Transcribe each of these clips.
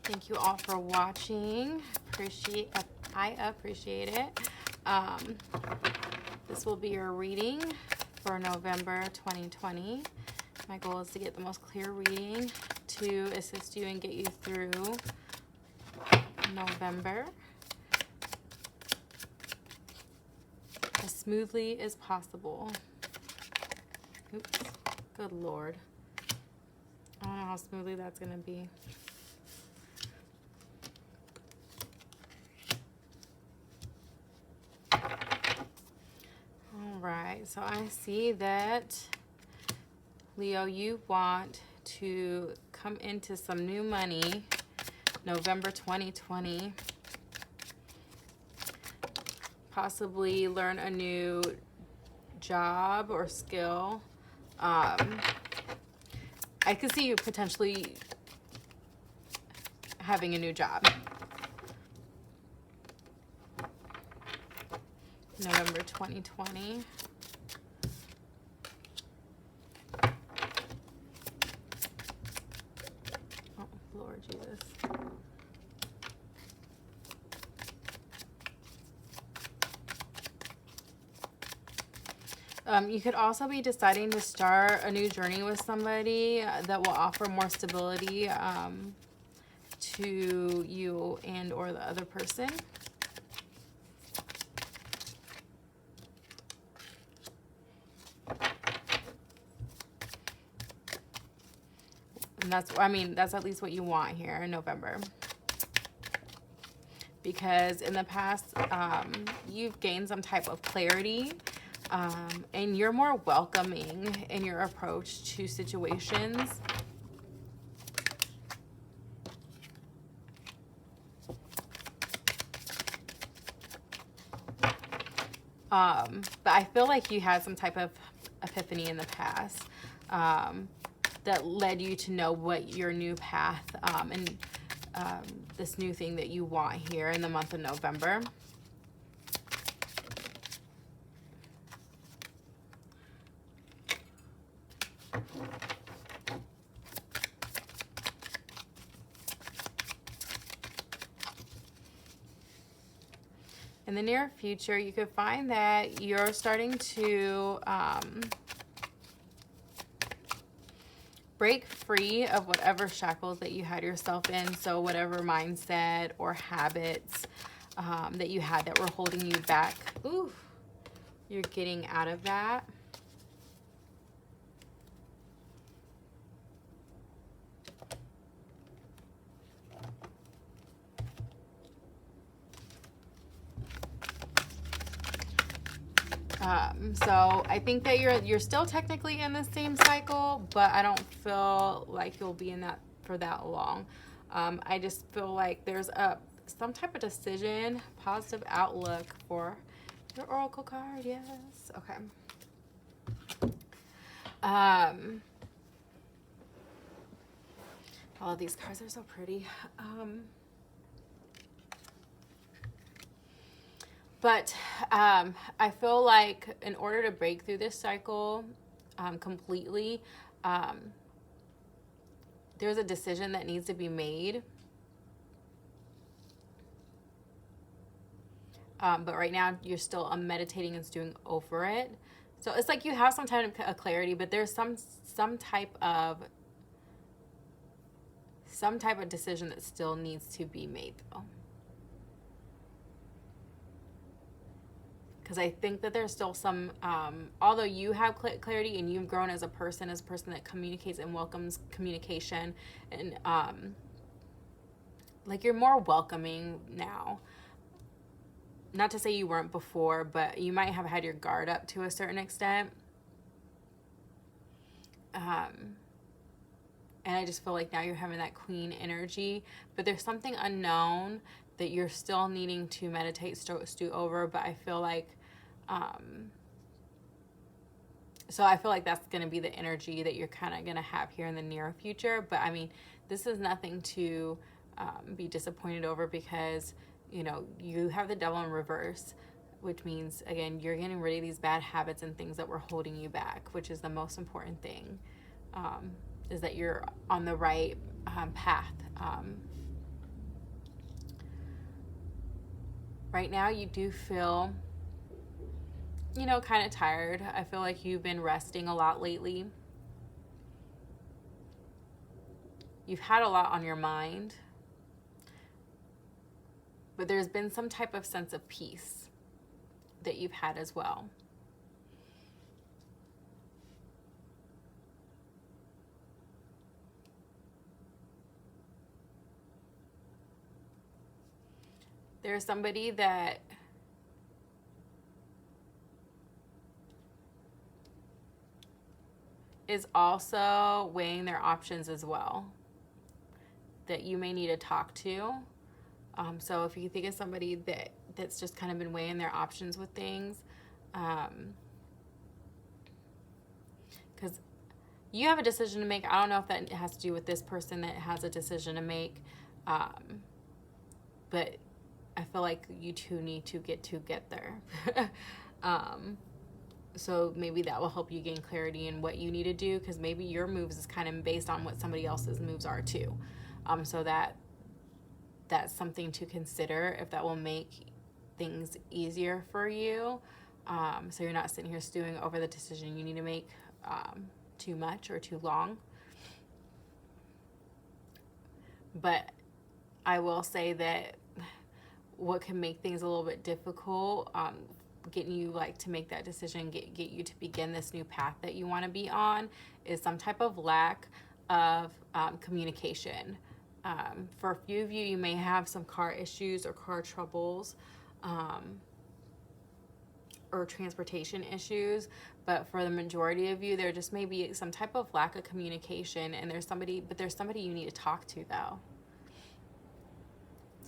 Thank you all for watching. I appreciate it. This will be your reading for November 2020. My goal is to get the most clear reading to assist you and get you through November as smoothly as possible. Oops, good Lord. I don't know how smoothly that's gonna be. All right, so I see that, Leo, you want to come into some new money November 2020. Possibly learn a new job or skill. I could see you potentially having a new job. November 2020. Oh, Lord Jesus. You could also be deciding to start a new journey with somebody that will offer more stability to you and or the other person. And that's, I mean, that's at least what you want here in November. Because in the past, you've gained some type of clarity. And you're more welcoming in your approach to situations. But I feel like you had some type of epiphany in the past that led you to know what your new path and this new thing that you want here in the month of November. In the near future, you could find that you're starting to break free of whatever shackles that you had yourself in. So whatever mindset or habits that you had that were holding you back, ooh, you're getting out of that. So I think that you're still technically in the same cycle, but I don't feel like you'll be in that for that long. I just feel like there's some type of decision, positive outlook for your oracle card. Yes. Okay. All of these cards are so pretty. But I feel like in order to break through this cycle completely, there's a decision that needs to be made. But right now you're still meditating and stewing over it. So it's like you have some type of clarity, but there's some type of decision that still needs to be made though. Because I think that there's still some, although you have clarity and you've grown as a person that communicates and welcomes communication, and like you're more welcoming now. Not to say you weren't before, but you might have had your guard up to a certain extent. And I just feel like now you're having that queen energy, but there's something unknown that you're still needing to meditate, stew over, but I feel like, so I feel like that's going to be the energy that you're kind of going to have here in the near future. But I mean, this is nothing to be disappointed over, because, you know, you have the devil in reverse, which means, again, you're getting rid of these bad habits and things that were holding you back, which is the most important thing, is that you're on the right path. right now you do feel, you know, kind of tired. I feel like you've been resting a lot lately. You've had a lot on your mind, but there's been some type of sense of peace that you've had as well. There's somebody that is also weighing their options as well, that you may need to talk to. So if you think of somebody that's just kind of been weighing their options with things, because you have a decision to make. I don't know if that has to do with this person that has a decision to make, but I feel like you two need to get together. So maybe that will help you gain clarity in what you need to do, because maybe your moves is kind of based on what somebody else's moves are too. So that's something to consider, if that will make things easier for you. So you're not sitting here stewing over the decision you need to make too much or too long. But I will say that what can make things a little bit difficult, getting you like to make that decision, get you to begin this new path that you want to be on, is some type of lack of communication. For a few of you, you may have some car issues or car troubles, or transportation issues, but for the majority of you, there just may be some type of lack of communication, and there's somebody you need to talk to though.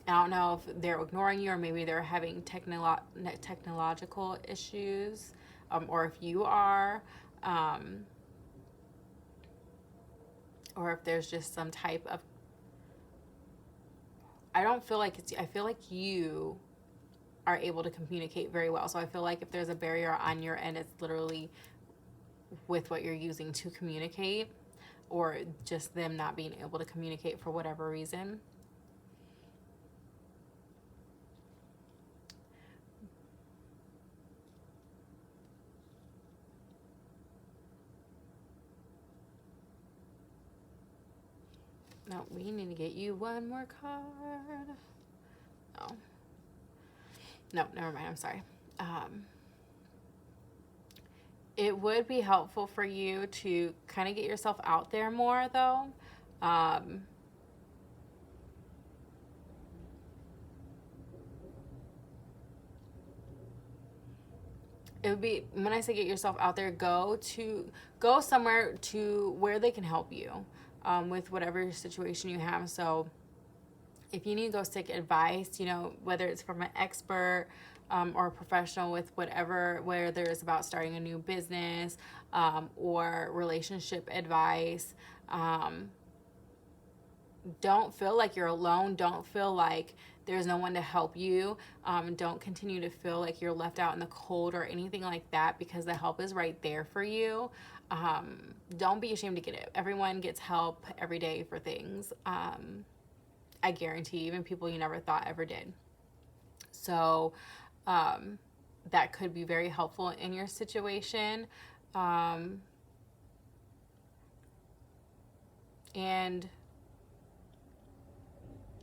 I don't know if they're ignoring you, or maybe they're having technological issues, or if you are, or if there's just some type of, I feel like you are able to communicate very well. So I feel like if there's a barrier on your end, it's literally with what you're using to communicate, or just them not being able to communicate for whatever reason. No, we need to get you one more card. No, never mind. I'm sorry. It would be helpful for you to kind of get yourself out there more, though. It would be, when I say get yourself out there, go somewhere to where they can help you with whatever situation you have. So if you need to go seek advice, you know, whether it's from an expert or a professional with whether it's about starting a new business or relationship advice, don't feel like you're alone. Don't feel like there's no one to help you. Don't continue to feel like you're left out in the cold or anything like that, because the help is right there for you. Don't be ashamed to get it. Everyone gets help every day for things. I guarantee, even people you never thought ever did. So that could be very helpful in your situation. And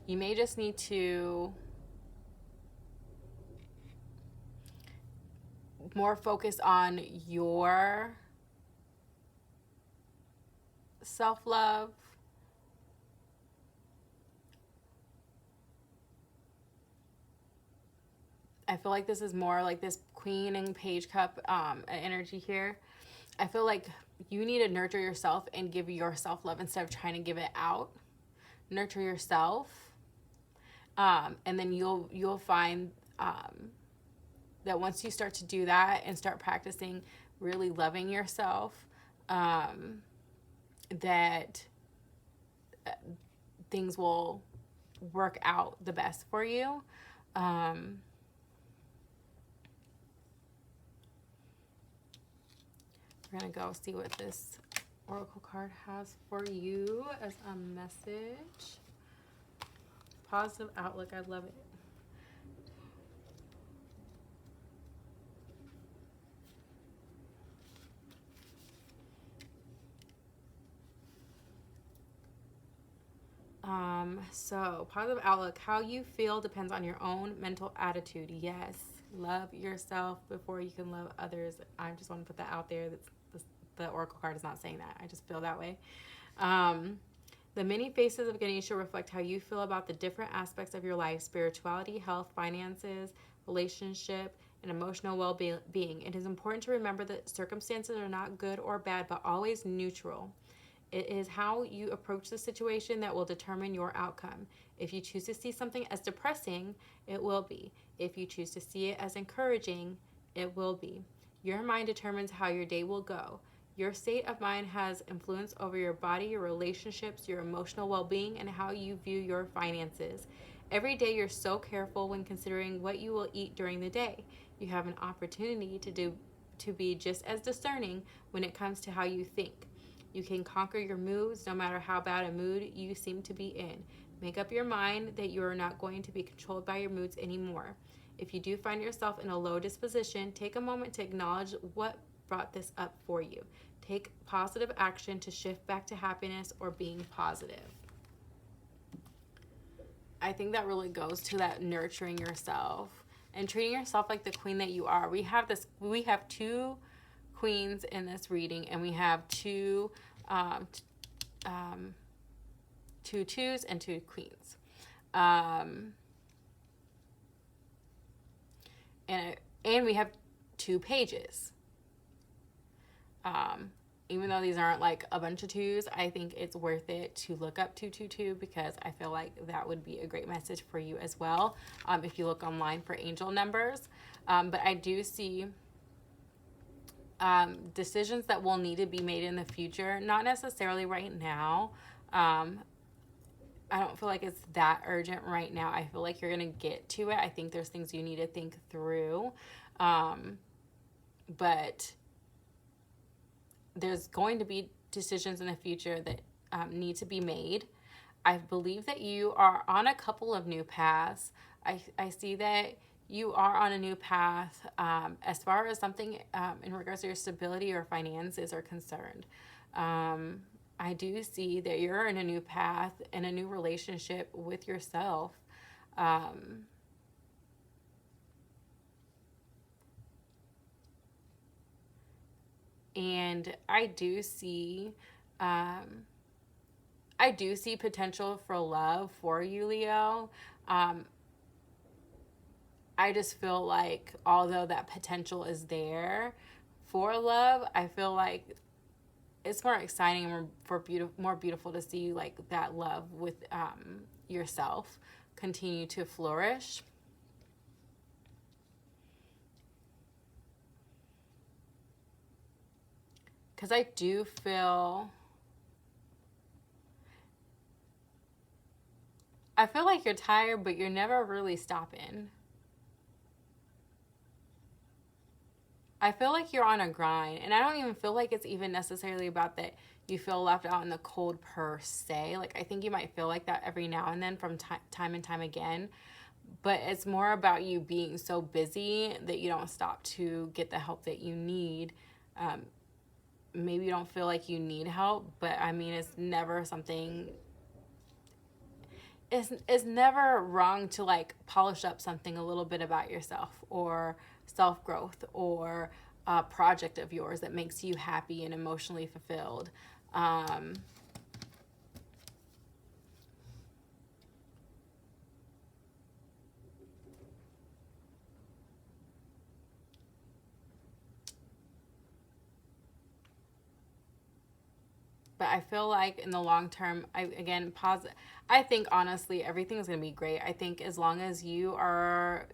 you may just need to more focus on your self-love. I feel like this is more like this Queen and Page Cup energy here. I feel like you need to nurture yourself and give yourself love instead of trying to give it out. Nurture yourself. And then you'll find that once you start to do that and start practicing really loving yourself, that things will work out the best for you. We're going to go see what this Oracle card has for you as a message. Positive outlook. I love it. So, positive outlook. How you feel depends on your own mental attitude. Yes. Love yourself before you can love others. I just want to put that out there. The Oracle card is not saying that. I just feel that way. The many faces of Ganesha reflect how you feel about the different aspects of your life: spirituality, health, finances, relationship, and emotional well-being. It is important to remember that circumstances are not good or bad, but always neutral. It is how you approach the situation that will determine your outcome. If you choose to see something as depressing, it will be. If you choose to see it as encouraging, it will be. Your mind determines how your day will go. Your state of mind has influence over your body, your relationships, your emotional well-being, and how you view your finances. Every day you're so careful when considering what you will eat during the day. You have an opportunity to be just as discerning when it comes to how you think. You can conquer your moods no matter how bad a mood you seem to be in. Make up your mind that you are not going to be controlled by your moods anymore. If you do find yourself in a low disposition, take a moment to acknowledge what brought this up for you. Take positive action to shift back to happiness or being positive. I think that really goes to that nurturing yourself and treating yourself like the queen that you are. We have two queens in this reading, and we have two twos and two queens. And we have two pages. Even though these aren't like a bunch of twos, I think it's worth it to look up 222 because I feel like that would be a great message for you as well if you look online for angel numbers. But I do see decisions that will need to be made in the future, not necessarily right now. I don't feel like it's that urgent right now. I feel like you're going to get to it. I think there's things you need to think through. But there's going to be decisions in the future that need to be made. I believe that you are on a couple of new paths. I see that you are on a new path as far as something in regards to your stability or finances are concerned. I do see that you're in a new path and a new relationship with yourself. And I do see potential for love for you, Leo. I just feel like although that potential is there for love, I feel like it's more exciting and more beautiful to see like that love with yourself continue to flourish. Because I do feel like you're tired, but you're never really stopping. I feel like you're on a grind, and I don't even feel like it's even necessarily about that you feel left out in the cold per se. Like, I think you might feel like that every now and then from time and time again, but it's more about you being so busy that you don't stop to get the help that you need. Maybe you don't feel like you need help, but I mean, it's never something... It's never wrong to like polish up something a little bit about yourself or self-growth or a project of yours that makes you happy and emotionally fulfilled. But I feel like in the long term, I think honestly, everything's going to be great. I think as long as you are,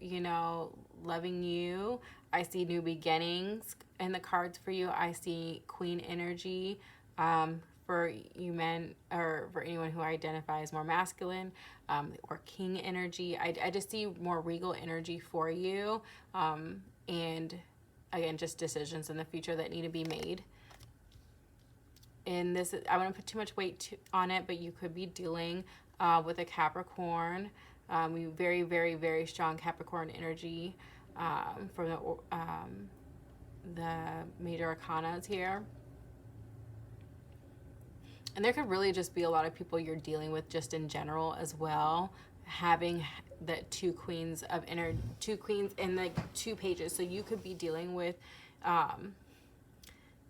loving you, I see new beginnings in the cards for you. I see queen energy for you men, or for anyone who identifies more masculine, or king energy. I just see more regal energy for you. And again, just decisions in the future that need to be made. In this, I wouldn't put too much weight on it, but you could be dealing with a Capricorn. We very, very, very strong Capricorn energy from the major arcanas here. And there could really just be a lot of people you're dealing with just in general as well, having the two queens in like 2 pages. So you could be dealing with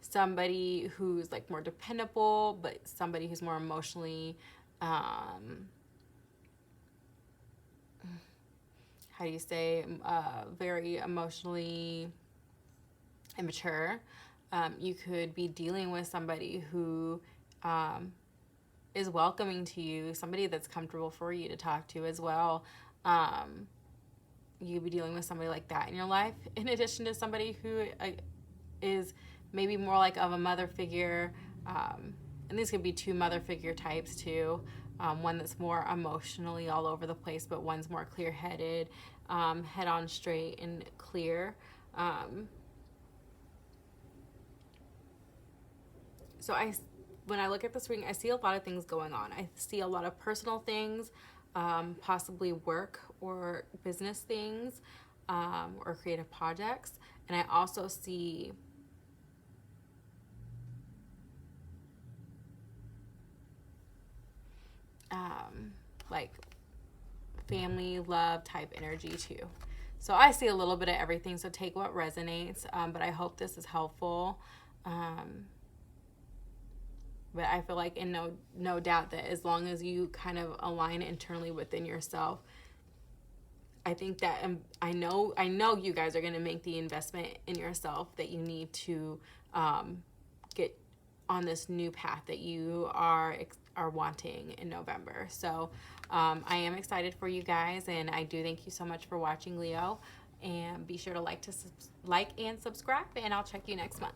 somebody who's like more dependable, but somebody who's more emotionally, how do you say, very emotionally immature. You could be dealing with somebody who is welcoming to you, somebody that's comfortable for you to talk to as well. You could be dealing with somebody like that in your life, in addition to somebody who is maybe more like of a mother figure. And these could be 2 mother figure types too. One that's more emotionally all over the place, but one's more clear-headed, head on straight and clear. So when I look at this reading, I see a lot of things going on. I see a lot of personal things, possibly work or business things, or creative projects. And I also see like family, love type energy too. So I see a little bit of everything. So take what resonates. But I hope this is helpful. But I feel like, and no doubt that as long as you kind of align internally within yourself, I think that I know you guys are going to make the investment in yourself that you need to get on this new path that you are wanting in November. So I am excited for you guys, and I do thank you so much for watching, Leo. And be sure to like and subscribe, and I'll check you next month.